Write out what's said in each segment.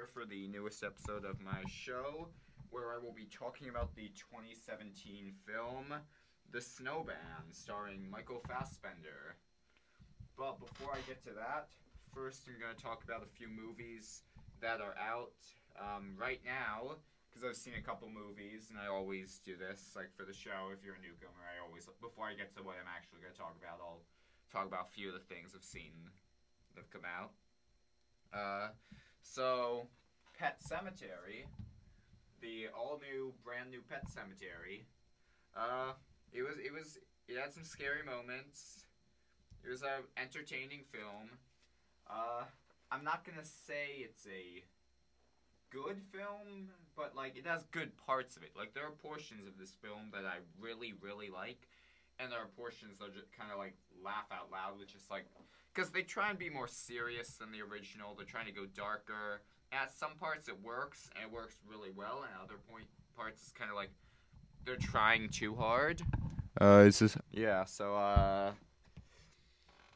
here for the newest episode of my show, where I will be talking about the 2017 film, The Snowman, starring Michael Fassbender. But before I get to that, first I'm going to talk about a few movies that are out right now, because I've seen a couple movies, and I always do this, like for the show, if you're a newcomer, before I get to what I'm actually going to talk about, I'll talk about a few of the things I've seen that have come out. So, Pet Sematary, the all-new, brand-new Pet Sematary, it had some scary moments. It was an entertaining film. I'm not gonna say it's a good film, but, like, it has good parts of it. Like, there are portions of this film that I really, really like, and there are portions that just kind of, like, laugh out loud, which is, like, because they try and be more serious than the original. They're trying to go darker. And at some parts it works, and it works really well, and at other parts it's kind of like they're trying too hard. Yeah, so,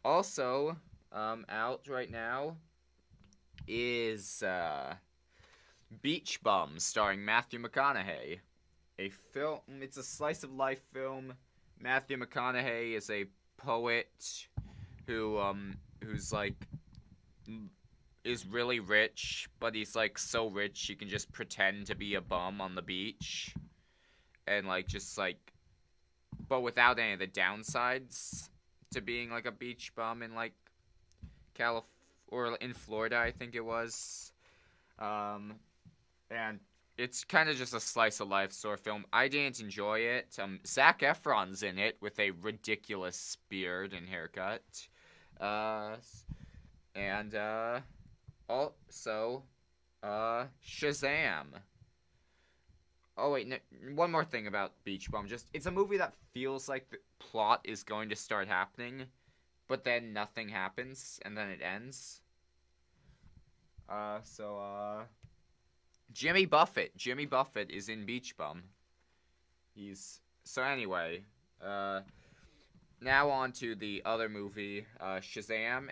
also, out right now is, Beach Bum, starring Matthew McConaughey. A film, it's a slice-of-life film. Matthew McConaughey is a poet who's, like, is really rich, but he's, like, so rich he can just pretend to be a bum on the beach. And, like, just, like, but without any of the downsides to being, like, a beach bum in, like, or in Florida, I think it was. And it's kind of just a slice-of-life sort of film. I didn't enjoy it. Zac Efron's in it with a ridiculous beard and haircut. And also, Shazam. Oh, wait, no, one more thing about Beach Bum. It's a movie that feels like the plot is going to start happening, but then nothing happens, and then it ends. Jimmy Buffett. Jimmy Buffett is in Beach Bum. So anyway, now on to the other movie, Shazam.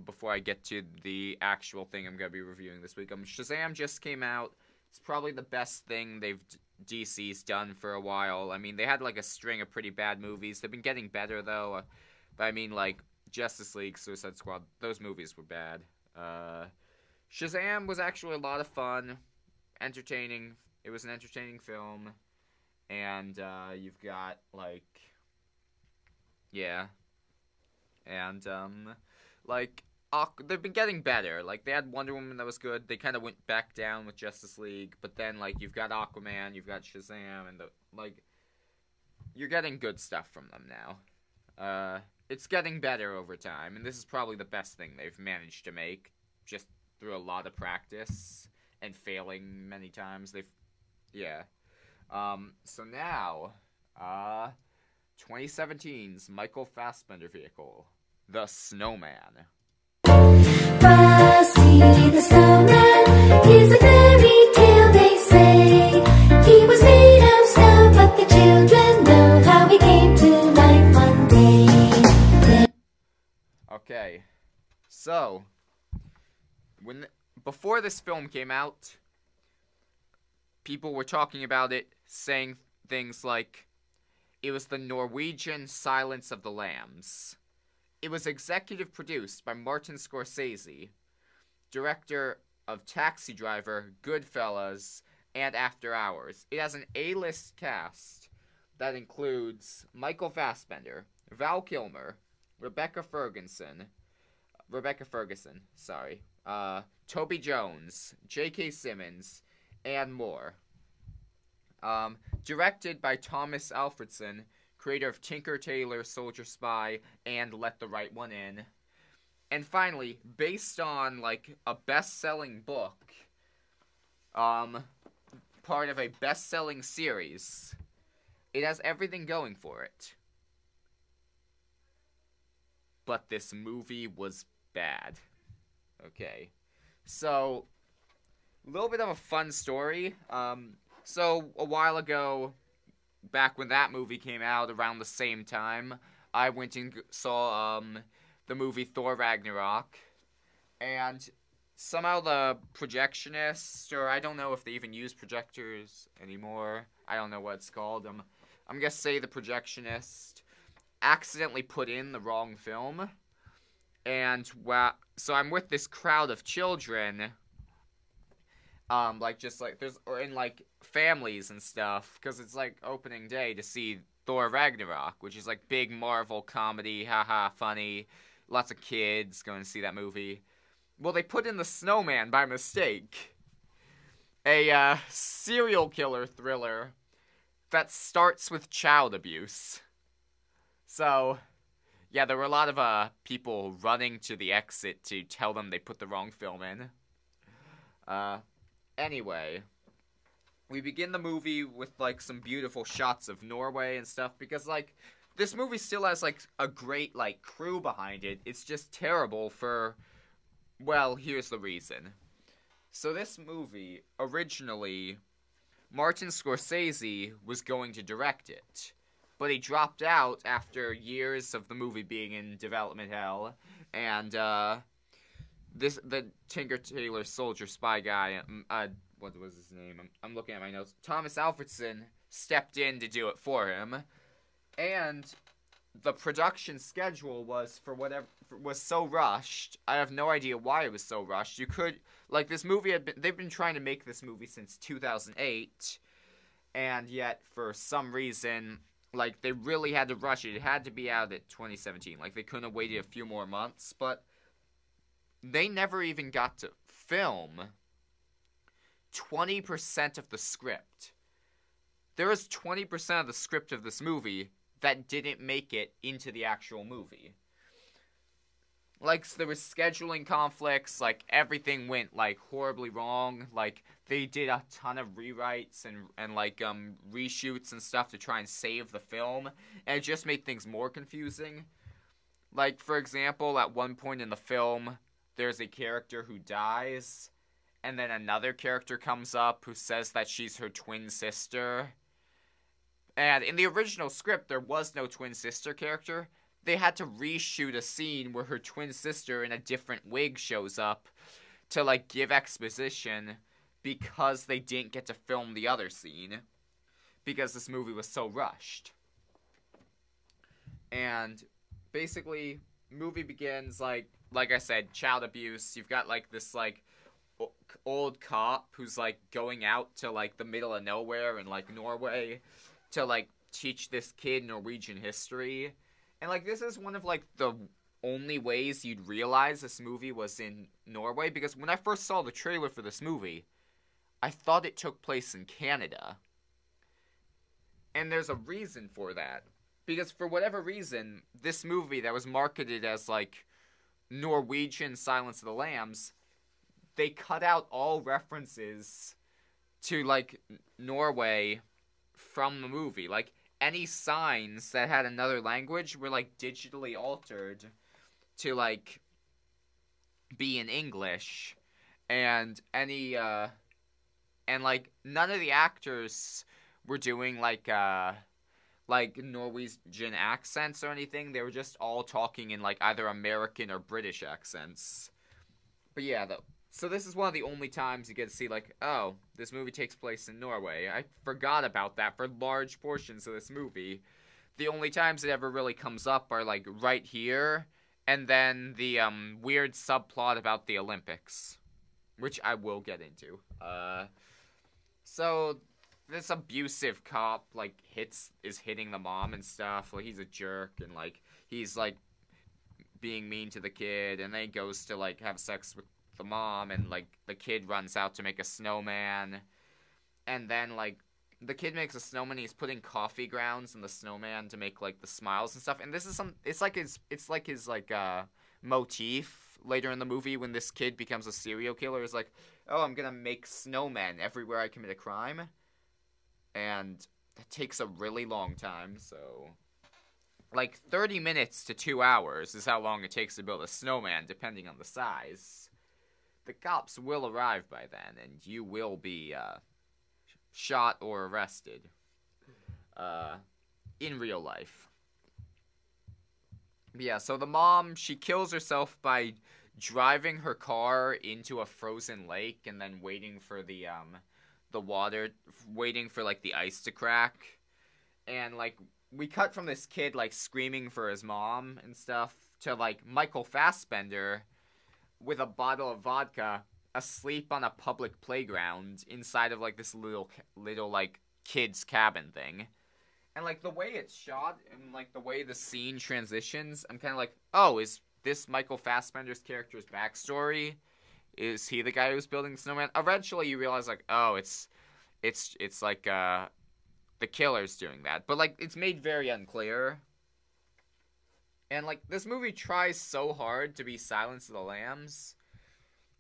Before I get to the actual thing I'm going to be reviewing this week. Shazam just came out. It's probably the best thing DC's done for a while. I mean, they had, like, a string of pretty bad movies. They've been getting better, though. But I mean, like, Justice League, Suicide Squad, those movies were bad. Shazam was actually a lot of fun. Entertaining. It was an entertaining film. And, you've got, like... Yeah. And, like, they've been getting better. Like, they had Wonder Woman that was good. They kind of went back down with Justice League. But then, like, you've got Aquaman, you've got Shazam, and, you're getting good stuff from them now. It's getting better over time, and this is probably the best thing they've managed to make, just through a lot of practice and failing many times. So now, 2017's Michael Fassbender vehicle, The Snowman. Frosty the Snowman is a fairy tale, they say. He was made of snow, but the children know how he came to life one day. Okay, so, before this film came out, people were talking about it, saying things like, it was the Norwegian Silence of the Lambs. It was executive produced by Martin Scorsese, director of Taxi Driver, Goodfellas, and After Hours. It has an A-list cast that includes Michael Fassbender, Val Kilmer, Rebecca Ferguson, Toby Jones, J.K. Simmons, and more. Directed by Thomas Alfredson, creator of Tinker Tailor Soldier Spy and Let the Right One In. And finally, based on, like, a best-selling book, part of a best-selling series, it has everything going for it. But this movie was bad. Okay. So, a little bit of a fun story. So, a while ago, back when that movie came out, around the same time, I went and saw, the movie Thor Ragnarok. And somehow the projectionist, or I don't know if they even use projectors anymore. I don't know what it's called. I'm gonna say the projectionist accidentally put in the wrong film, and so I'm with this crowd of children, like just like there's or in like families and stuff, because it's like opening day to see Thor Ragnarok, which is like big Marvel comedy, haha, funny, lots of kids going to see that movie. Well, they put in the Snowman by mistake, a serial killer thriller that starts with child abuse. So, yeah, there were a lot of people running to the exit to tell them they put the wrong film in. Anyway, we begin the movie with like some beautiful shots of Norway and stuff because like this movie still has like a great like crew behind it. It's just terrible for, well, here's the reason. So this movie originally Martin Scorsese was going to direct it, but he dropped out after years of the movie being in development hell, and the Tinker Tailor Soldier Spy guy, what was his name? I'm looking at my notes. Thomas Alfredson stepped in to do it for him, and the production schedule was was so rushed. I have no idea why it was so rushed. You could like this movie they've been trying to make this movie since 2008, and yet for some reason like they really had to rush it. It had to be out at 2017. Like they couldn't have waited a few more months, but they never even got to film 20% of the script. There is 20% of the script of this movie that didn't make it into the actual movie. Like, so there was scheduling conflicts, like, everything went, like, horribly wrong. Like, they did a ton of rewrites and reshoots and stuff to try and save the film, and it just made things more confusing. Like, for example, at one point in the film, there's a character who dies, and then another character comes up who says that she's her twin sister. And in the original script, there was no twin sister character. They had to reshoot a scene where her twin sister in a different wig shows up to, like, give exposition because they didn't get to film the other scene because this movie was so rushed. And basically, movie begins, like I said, child abuse. You've got, like, this, like, old cop who's, like, going out to, like, the middle of nowhere in, like, Norway to, like, teach this kid Norwegian history. And, like, this is one of, like, the only ways you'd realize this movie was in Norway, because when I first saw the trailer for this movie, I thought it took place in Canada. And there's a reason for that. Because for whatever reason, this movie that was marketed as, like, Norwegian Silence of the Lambs, they cut out all references to, like, Norway from the movie. Like, any signs that had another language were, like, digitally altered to, like, be in English. And like, none of the actors were doing, like Norwegian accents or anything. They were just all talking in, like, either American or British accents. But yeah, so this is one of the only times you get to see, like, oh, this movie takes place in Norway. I forgot about that for large portions of this movie. The only times it ever really comes up are, like, right here, and then the weird subplot about the Olympics, which I will get into. So this abusive cop, like, is hitting the mom and stuff. Like, he's a jerk, and, like, he's, like, being mean to the kid, and then he goes to, like, have sex with the mom, and, like, the kid runs out to make a snowman, and then, like, the kid makes a snowman. He's putting coffee grounds in the snowman to make, like, the smiles and stuff, and this is it's like his motif later in the movie when this kid becomes a serial killer. Is like, oh, I'm gonna make snowmen everywhere I commit a crime, and that takes a really long time. So, like, 30 minutes to 2 hours is how long it takes to build a snowman, depending on the size. The cops will arrive by then, and you will be shot or arrested in real life. Yeah, so the mom, she kills herself by driving her car into a frozen lake and then waiting for the water, waiting for like the ice to crack. And like we cut from this kid like screaming for his mom and stuff to like Michael Fassbender with a bottle of vodka asleep on a public playground inside of like this little like kid's cabin thing. And like the way it's shot and like the way the scene transitions, I'm kind of like, "Oh, is this Michael Fassbender's character's backstory? Is he the guy who's building the snowman?" Eventually you realize like, "Oh, it's like the killer's doing that." But like it's made very unclear. And like this movie tries so hard to be Silence of the Lambs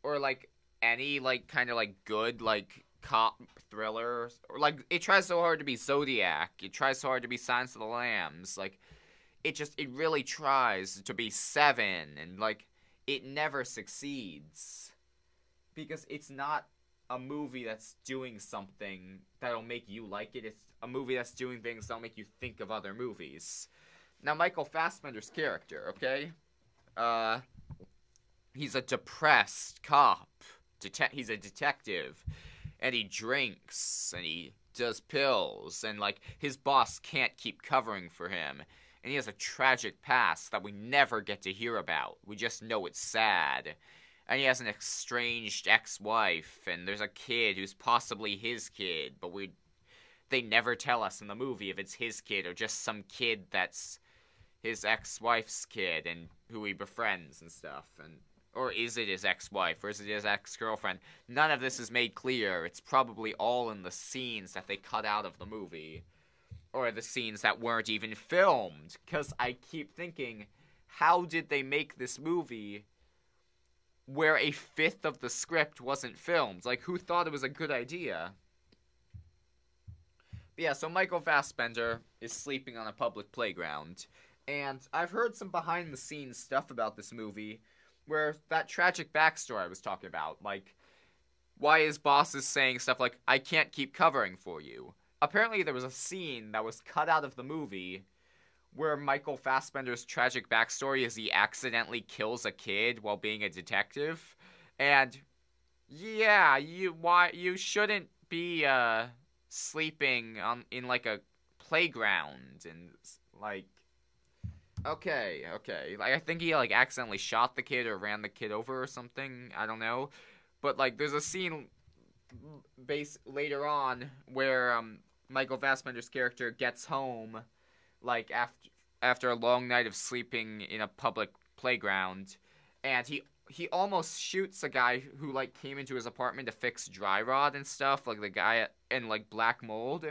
or like any like kind of like good like cop thriller, or like it tries so hard to be Zodiac, it tries so hard to be Silence of the Lambs, like it really tries to be Seven, and like it never succeeds because it's not a movie that's doing something that'll make you like it. It's a movie that's doing things that'll make you think of other movies. Now Michael Fassbender's character, okay, he's a depressed cop. He's a detective, and he drinks, and he does pills, and like his boss can't keep covering for him, and he has a tragic past that we never get to hear about. We just know it's sad, and he has an estranged ex-wife, and there's a kid who's possibly his kid, but they never tell us in the movie if it's his kid or just some kid that's his ex-wife's kid and who he befriends and stuff, or is it his ex-wife, or is it his ex-girlfriend? None of this is made clear. It's probably all in the scenes that they cut out of the movie. Or the scenes that weren't even filmed. Because I keep thinking, how did they make this movie where a fifth of the script wasn't filmed? Like, who thought it was a good idea? But yeah, so Michael Fassbender is sleeping on a public playground. And I've heard some behind-the-scenes stuff about this movie where that tragic backstory I was talking about, like, why his boss is saying stuff like, "I can't keep covering for you." Apparently there was a scene that was cut out of the movie where Michael Fassbender's tragic backstory is he accidentally kills a kid while being a detective. And, yeah, you shouldn't be, sleeping in, like, a playground and, like, Okay. Like, I think he, like, accidentally shot the kid or ran the kid over or something. I don't know. But, like, there's a scene later on where, Michael Fassbender's character gets home, like, after a long night of sleeping in a public playground, and he almost shoots a guy who, like, came into his apartment to fix dry rot and stuff, like, the guy in, like, black mold.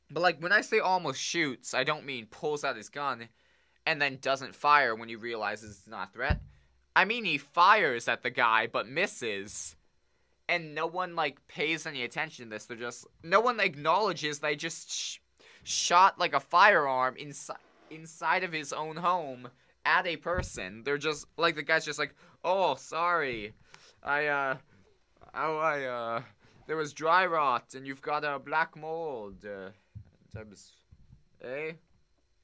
But, like, when I say almost shoots, I don't mean pulls out his gun and then doesn't fire when he realizes it's not a threat. I mean he fires at the guy, but misses. And no one, like, pays any attention to this. No one acknowledges they just shot, like, a firearm inside of his own home at a person. They're just, like, the guy's just like, "Oh, sorry. there was dry rot, and you've got a black mold."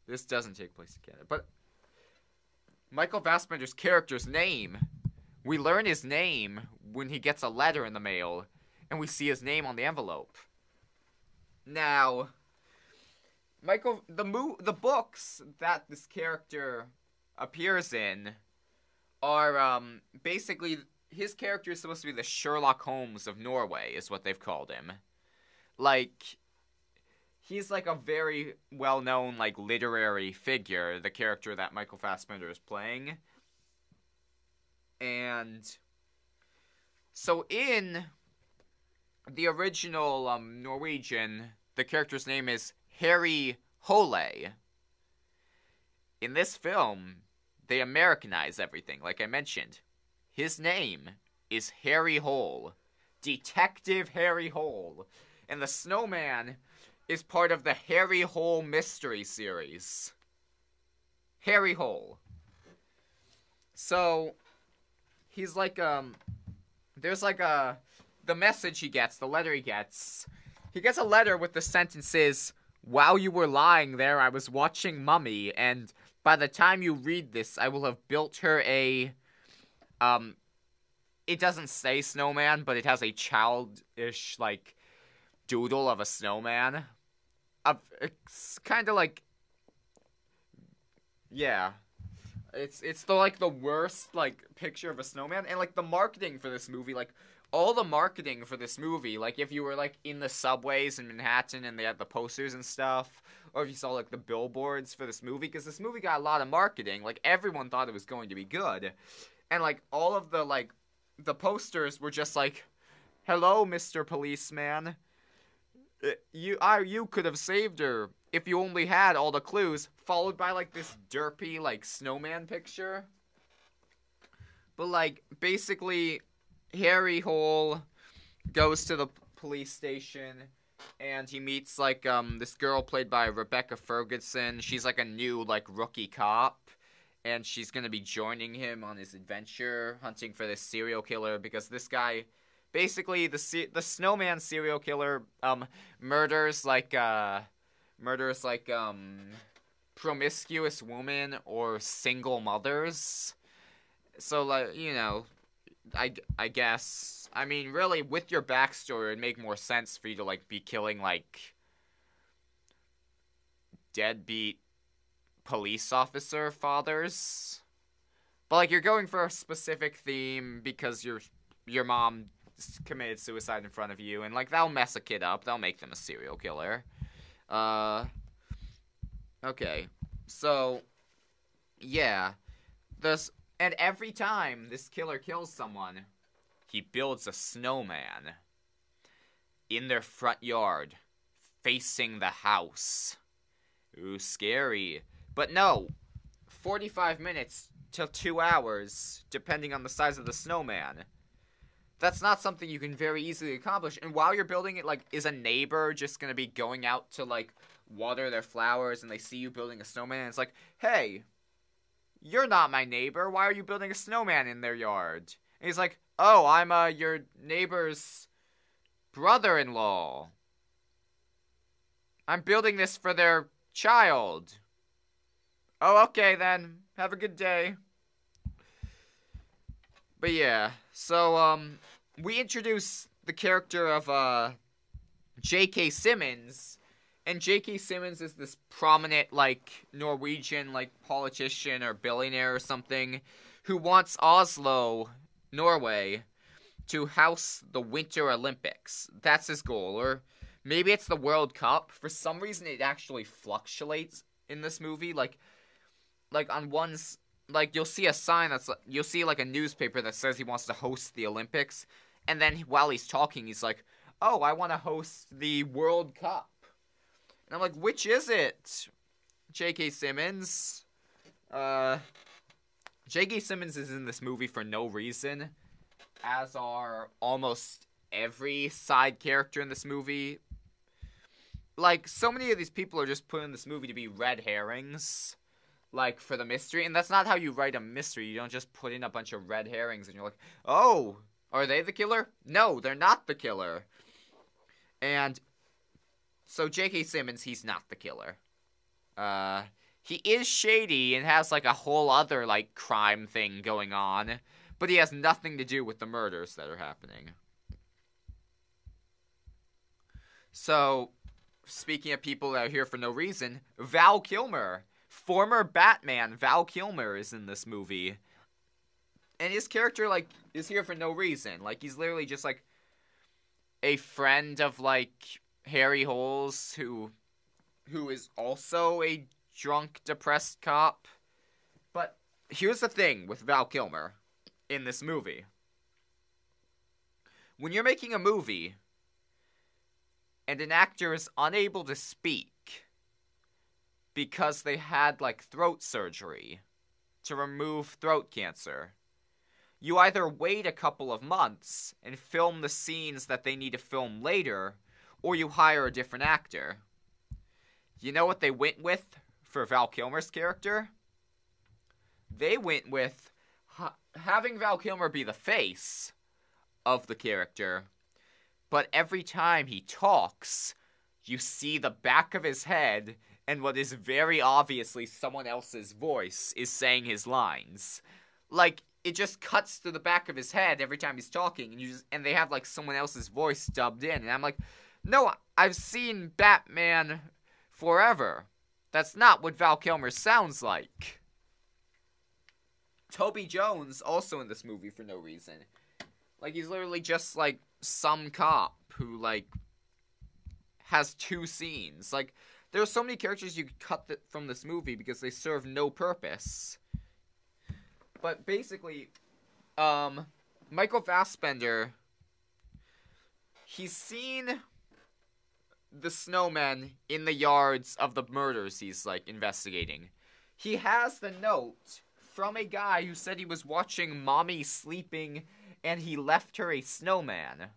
This doesn't take place in Canada. But Michael Fassbender's character's name, we learn his name when he gets a letter in the mail, and we see his name on the envelope. Now, the books that this character appears in are, basically, his character is supposed to be the Sherlock Holmes of Norway, is what they've called him. Like, he's, like, a very well-known, like, literary figure, the character that Michael Fassbender is playing. And so in the original Norwegian, the character's name is Harry Hole. In this film, they Americanize everything, like I mentioned. His name is Harry Hole. Detective Harry Hole. And the Snowman is part of the Harry Hole mystery series. Harry Hole. So, he's like, there's like the message he gets, the letter he gets a letter with the sentences, "While you were lying there, I was watching Mummy, and by the time you read this, I will have built her a Um, it doesn't say snowman, but it has a childish, like, doodle of a snowman. It's kind of like, yeah. It's the like the worst like picture of a snowman, and like the marketing for this movie, like all the marketing for this movie, like if you were like in the subways in Manhattan and they had the posters and stuff, or if you saw like the billboards for this movie, because this movie got a lot of marketing, like everyone thought it was going to be good, and like all of the like the posters were just like, "Hello, Mr. Policeman. You could have saved her if you only had all the clues," followed by like this derpy like snowman picture. But like basically Harry Hole goes to the police station and he meets like this girl played by Rebecca Ferguson. She's like a new like rookie cop, and she's going to be joining him on his adventure hunting for this serial killer, because this guy basically the snowman serial killer murders like promiscuous women or single mothers. So like, you know, I guess, I mean, really with your backstory it'd make more sense for you to like be killing like deadbeat police officer fathers. But like you're going for a specific theme because your mom committed suicide in front of you, and like that'll mess a kid up. That'll make them a serial killer. Okay. So yeah. And every time this killer kills someone, he builds a snowman in their front yard, facing the house. Ooh, scary. But no, 45 minutes to 2 hours, depending on the size of the snowman. That's not something you can very easily accomplish. And while you're building it, like, is a neighbor just gonna be going out to, like, water their flowers and they see you building a snowman and it's like, "Hey, you're not my neighbor. Why are you building a snowman in their yard?" And he's like, "Oh, I'm, your neighbor's brother-in-law. I'm building this for their child." "Oh, okay then. Have a good day." But yeah, so, we introduce the character of, J.K. Simmons, and J.K. Simmons is this prominent, like, Norwegian, like, politician or billionaire or something who wants Oslo, Norway, to house the Winter Olympics. That's his goal, or maybe it's the World Cup. For some reason, it actually fluctuates in this movie, like on one's, like, you'll see a sign you'll see, like, a newspaper that says he wants to host the Olympics, and then while he's talking, he's like, "Oh, I want to host the World Cup." And I'm like, which is it, J.K. Simmons? J.K. Simmons is in this movie for no reason, as are almost every side character in this movie. Like, so many of these people are just put in this movie to be red herrings, like, for the mystery, and that's not how you write a mystery. You don't just put in a bunch of red herrings and you're like, "Oh, are they the killer?" No, they're not the killer. And so J.K. Simmons, he's not the killer. He is shady and has, like, a whole other, like, crime thing going on, but he has nothing to do with the murders that are happening. So, speaking of people that are here for no reason, Val Kilmer, former Batman Val Kilmer, is in this movie. And his character, like, is here for no reason. Like, he's literally just, like, a friend of, like, Harry Hole's, who is also a drunk, depressed cop. But here's the thing with Val Kilmer in this movie. When you're making a movie and an actor is unable to speak because they had, like, throat surgery to remove throat cancer, you either wait a couple of months and film the scenes that they need to film later, or you hire a different actor. You know what they went with for Val Kilmer's character? They went with having Val Kilmer be the face of the character, but every time he talks, you see the back of his head, and what is very obviously someone else's voice is saying his lines. like it just cuts to the back of his head every time he's talking, and they have like someone else's voice dubbed in, and I'm like, no, I've seen Batman Forever. That's not what Val Kilmer sounds like. Toby Jones also in this movie for no reason. Like, he's literally just like some cop who like has 2 scenes. Like, there are so many characters you could cut from this movie because they serve no purpose. But basically, Michael Fassbender, he's seen the Snowman in the yards of the murders he's like investigating. He has the note from a guy who said he was watching Mommy sleeping and he left her a snowman.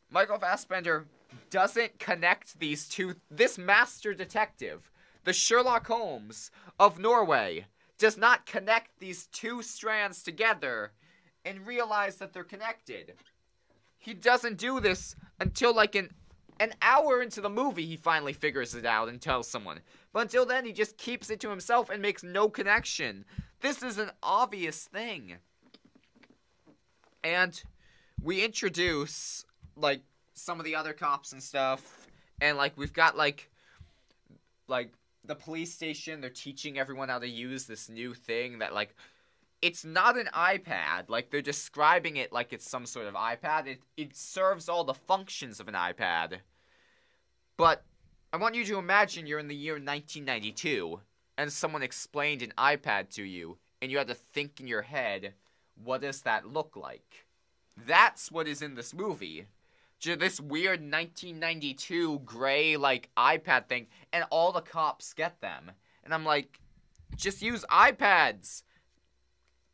Michael Fassbender doesn't connect these two. This master detective, the Sherlock Holmes of Norway, does not connect these 2 strands together and realize that they're connected. He doesn't do this until like an hour into the movie he finally figures it out and tells someone. But until then, he just keeps it to himself and makes no connection. This is an obvious thing. And we introduce like some of the other cops and stuff, and like we've got like the police station. They're teaching everyone how to use this new thing that like it's not an iPad. Like, they're describing it like it's some sort of iPad. It serves all the functions of an iPad. But I want you to imagine you're in the year 1992 and someone explained an iPad to you and you had to think in your head, what does that look like? That's what is in this movie. This weird 1992 gray, like, iPad thing, and all the cops get them. And I'm like, just use iPads.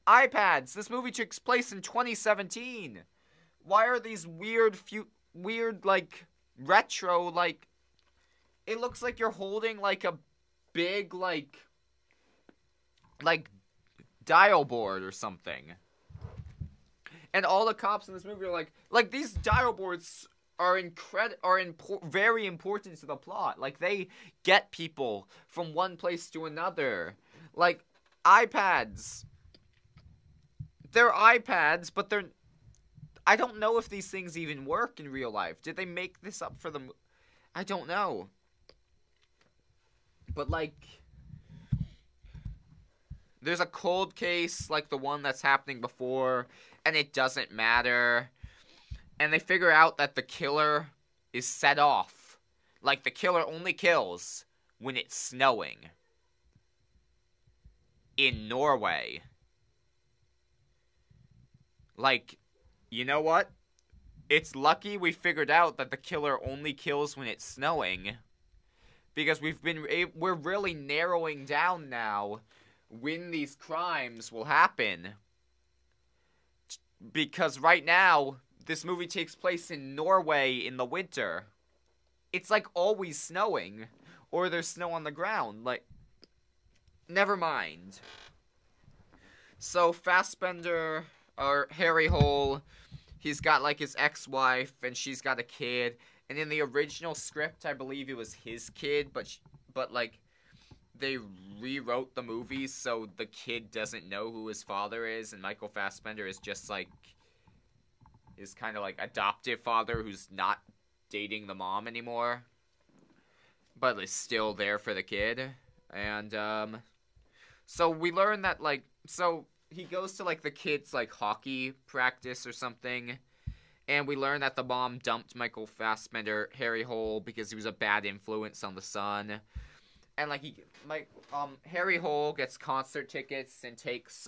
iPads. This movie took place in 2017. Why are these weird, like, retro, like, it looks like you're holding, like, a big, like, dial board or something. And all the cops in this movie are like these dial boards are very important to the plot. Like, they get people from one place to another. Like, iPads. They're iPads, but I don't know if these things even work in real life. Did they make this up for them? I don't know. But, like, there's a cold case like the one that's happening before, and it doesn't matter. And they figure out that the killer is set off. Like, the killer only kills when it's snowing. In Norway. Like, you know what? It's lucky we figured out that the killer only kills when it's snowing. Because we're really narrowing down now when these crimes will happen. Because right now, this movie takes place in Norway in the winter. It's like always snowing. Or there's snow on the ground. Like, never mind. So, Fassbender, or Harry Hole, he's got like his ex-wife, and she's got a kid. And in the original script, I believe it was his kid, but like, they rewrote the movie so the kid doesn't know who his father is, and Michael Fassbender is just like, is kind of like adoptive father who's not dating the mom anymore, but is still there for the kid. And so we learn that like, so he goes to like the kid's like hockey practice or something, and we learn that the mom dumped Michael Fassbender, Harry Hole, because he was a bad influence on the son. And like Harry Hole gets concert tickets and takes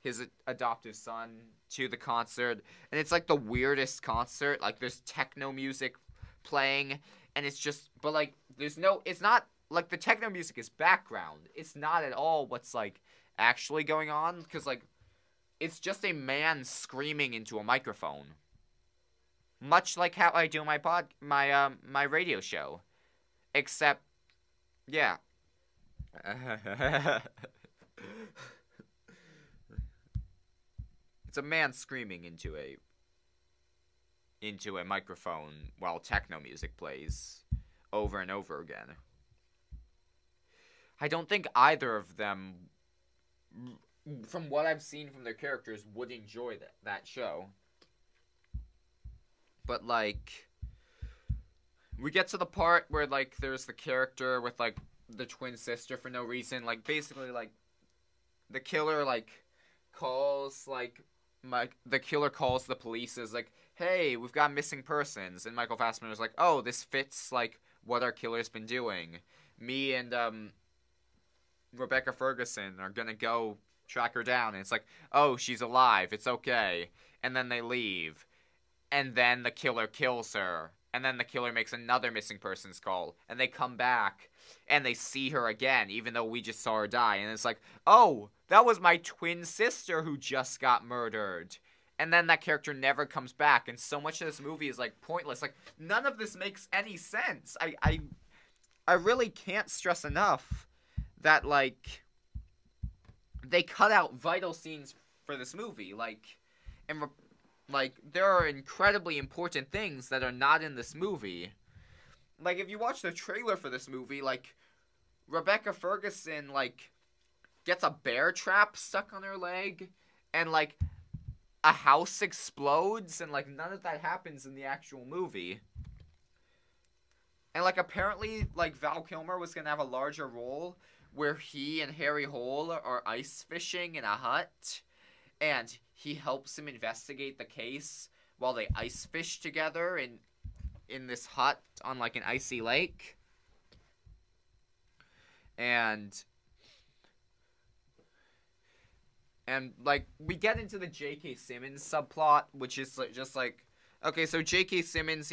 his adoptive son to the concert, and it's like the weirdest concert. Like, there's techno music playing, and it's just, but like, it's not like the techno music is background. It's not at all what's like actually going on, because like, it's just a man screaming into a microphone, much like how I do my radio show, except. Yeah. It's a man screaming into a microphone while techno music plays over and over again. I don't think either of them from what I've seen from their characters, would enjoy that show. But like, we get to the part where like there's the character with like the twin sister for no reason. Like basically like the killer like calls like the killer calls the police as like, hey, we've got missing persons, and Michael Fassbender's like, oh, this fits like what our killer's been doing. Me and Rebecca Ferguson are gonna go track her down, and it's like, oh, she's alive, it's okay. And then they leave, and then the killer kills her, and then the killer makes another missing persons call, and they come back, and they see her again, even though we just saw her die, and it's like, oh, that was my twin sister who just got murdered. And then that character never comes back, and so much of this movie is like pointless. Like, none of this makes any sense. I really can't stress enough that like they cut out vital scenes for this movie. Like, like there are incredibly important things that are not in this movie. Like, if you watch the trailer for this movie, like Rebecca Ferguson like gets a bear trap stuck on her leg, and like a house explodes, and like none of that happens in the actual movie. And like apparently like Val Kilmer was gonna have a larger role where he and Harry Hole are ice fishing in a hut, and he helps him investigate the case while they ice fish together in this hut on like an icy lake. And like we get into the J.K. Simmons subplot, which is like, just like, okay, so J.K. Simmons,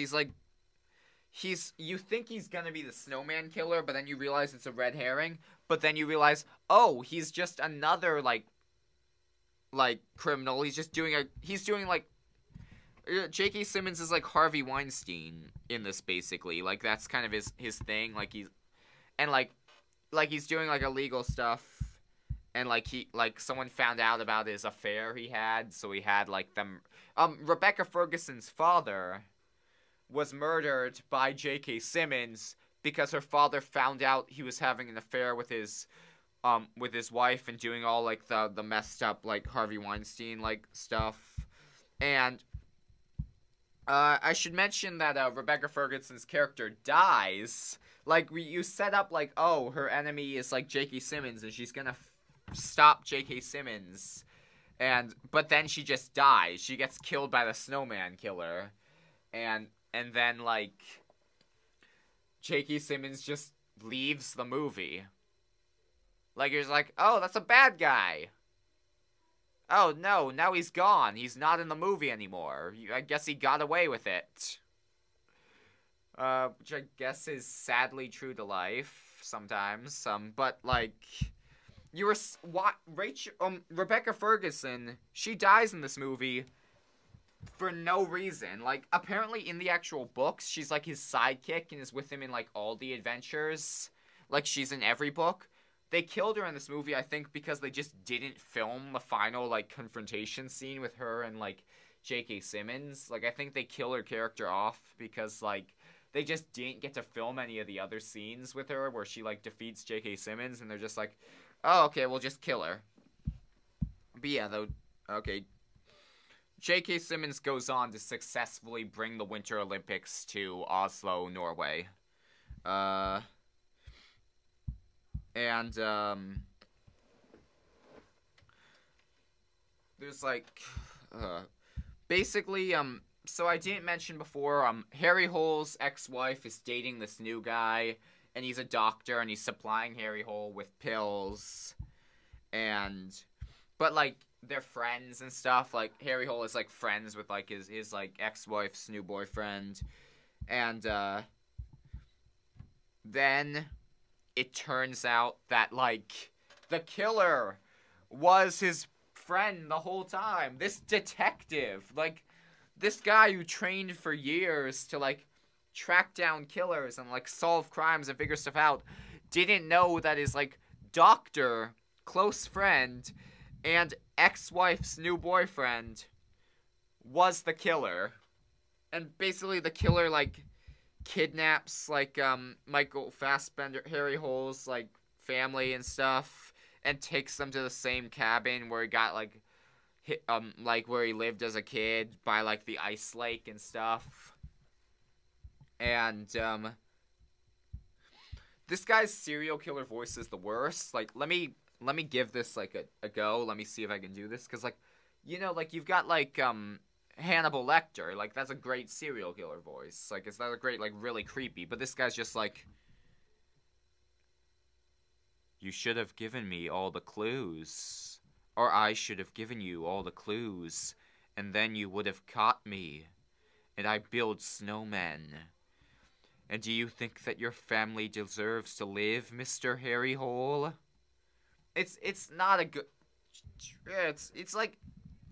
you think he's gonna be the Snowman killer, but then you realize it's a red herring. But then you realize, oh, he's just another like criminal. He's doing like J.K. Simmons is like Harvey Weinstein in this, basically. Like that's kind of his thing. Like he's doing like illegal stuff, and like someone found out about his affair he had, so he had like them. Rebecca Ferguson's father was murdered by J.K. Simmons because her father found out he was having an affair with his wife and doing all like the messed up like Harvey Weinstein like stuff. And I should mention that Rebecca Ferguson's character dies. Like you set up like, oh, her enemy is like J.K. Simmons and she's gonna stop J.K. Simmons, but then she just dies. She gets killed by the Snowman killer, and then like J.K. Simmons just leaves the movie. Like you're like, oh, that's a bad guy. Oh no, now he's gone. He's not in the movie anymore. I guess he got away with it. Which I guess is sadly true to life sometimes. But like, Rebecca Ferguson, she dies in this movie for no reason. Like, apparently in the actual books, she's like his sidekick and is with him in like all the adventures. Like, she's in every book. They killed her in this movie, I think, because they just didn't film the final like confrontation scene with her and like J.K. Simmons. Like, I think they kill her character off because like they just didn't get to film any of the other scenes with her where she like defeats J.K. Simmons, and they're just like, oh, okay, we'll just kill her. But yeah, though, okay. J.K. Simmons goes on to successfully bring the Winter Olympics to Oslo, Norway. There's like, basically, so I didn't mention before, Harry Hole's ex-wife is dating this new guy, and he's a doctor, and he's supplying Harry Hole with pills, but like, they're friends and stuff. Like, Harry Hole is like friends with like his like ex-wife's new boyfriend, and then it turns out that like the killer was his friend the whole time. This detective, like this guy who trained for years to like track down killers and like solve crimes and figure stuff out, didn't know that his like doctor, close friend, and ex-wife's new boyfriend was the killer. And basically the killer like kidnaps like Michael Fassbender, Harry Hole's like family and stuff, and takes them to the same cabin where he got like where he lived as a kid by like the ice lake and stuff. And this guy's serial killer voice is the worst. Like let me give this like a go. Let me see if I can do this, cuz like like you've got like Hannibal Lecter, like that's a great serial killer voice. Like it's not a great, like really creepy, but this guy's just like, you should have given me all the clues, or I should have given you all the clues, and then you would have caught me, and I build snowmen. And do you think that your family deserves to live, Mr. Harry Hole? It's not a good. It's like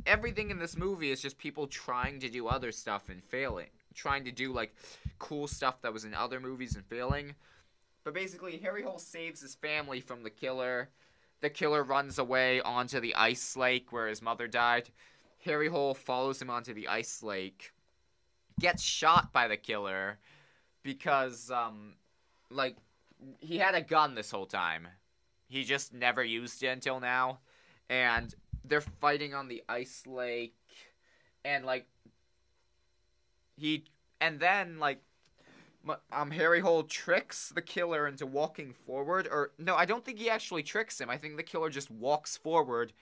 everything in this movie is just people trying to do other stuff and failing, trying to do like cool stuff that was in other movies and failing. But basically, Harry Hole saves his family from the killer. The killer runs away onto the ice lake where his mother died. Harry Hole follows him onto the ice lake, gets shot by the killer because like he had a gun this whole time. He just never used it until now. And they're fighting on the ice lake, and Harry Hole tricks the killer into walking forward. Or no, I don't think he actually tricks him. I think the killer just walks forward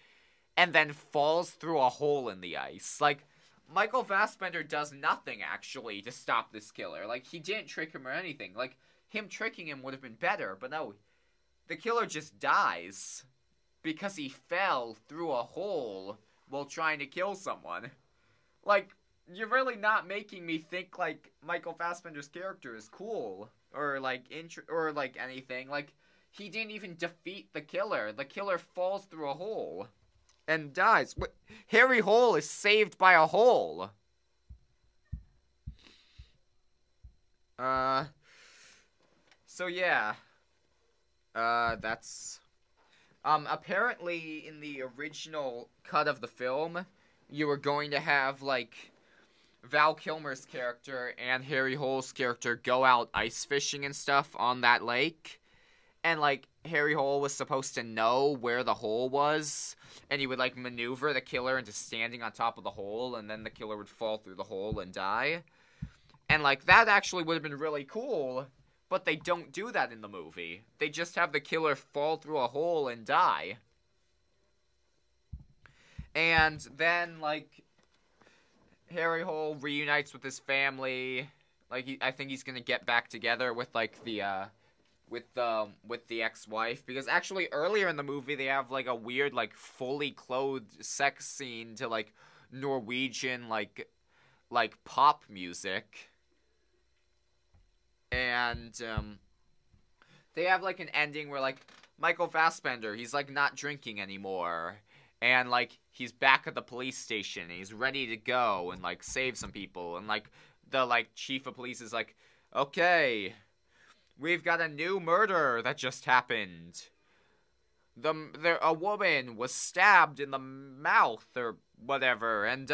and then falls through a hole in the ice. Like, Michael Fassbender does nothing actually to stop this killer. Like, he didn't trick him or anything. Like, him tricking him would have been better, but no, the killer just dies because he fell through a hole while trying to kill someone. Like, you're really not making me think like Michael Fassbender's character is cool or like anything. Like, he didn't even defeat the killer. The killer falls through a hole and dies. Harry Hole is saved by a hole. So yeah. That's apparently in the original cut of the film, you were going to have like Val Kilmer's character and Harry Hole's character go out ice fishing and stuff on that lake. And like Harry Hole was supposed to know where the hole was, and he would like maneuver the killer into standing on top of the hole, and then the killer would fall through the hole and die. And like that actually would have been really cool. But they don't do that in the movie. They just have the killer fall through a hole and die. And then, like, Harry Hole reunites with his family. Like, I think he's gonna get back together with, like, the ex-wife. Because actually, earlier in the movie, they have, like, a weird, like, fully clothed sex scene to, like, Norwegian, like pop music. And they have like an ending where like Michael Fassbender, he's like not drinking anymore, and like he's back at the police station and he's ready to go and like save some people, and like the like chief of police is like, okay, we've got a new murder that just happened. A woman was stabbed in the mouth or whatever, and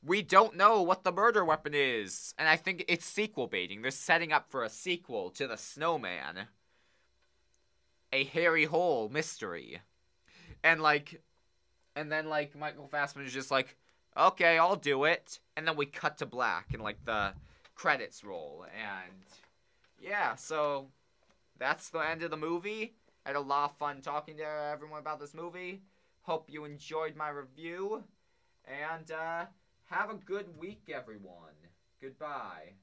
we don't know what the murder weapon is. And I think it's sequel baiting. They're setting up for a sequel to the Snowman. A Harry Hole mystery. And then Michael Fassbender's just like, okay, I'll do it. And then we cut to black and like the credits roll. And yeah, so that's the end of the movie. I had a lot of fun talking to everyone about this movie. Hope you enjoyed my review. And have a good week, everyone. Goodbye.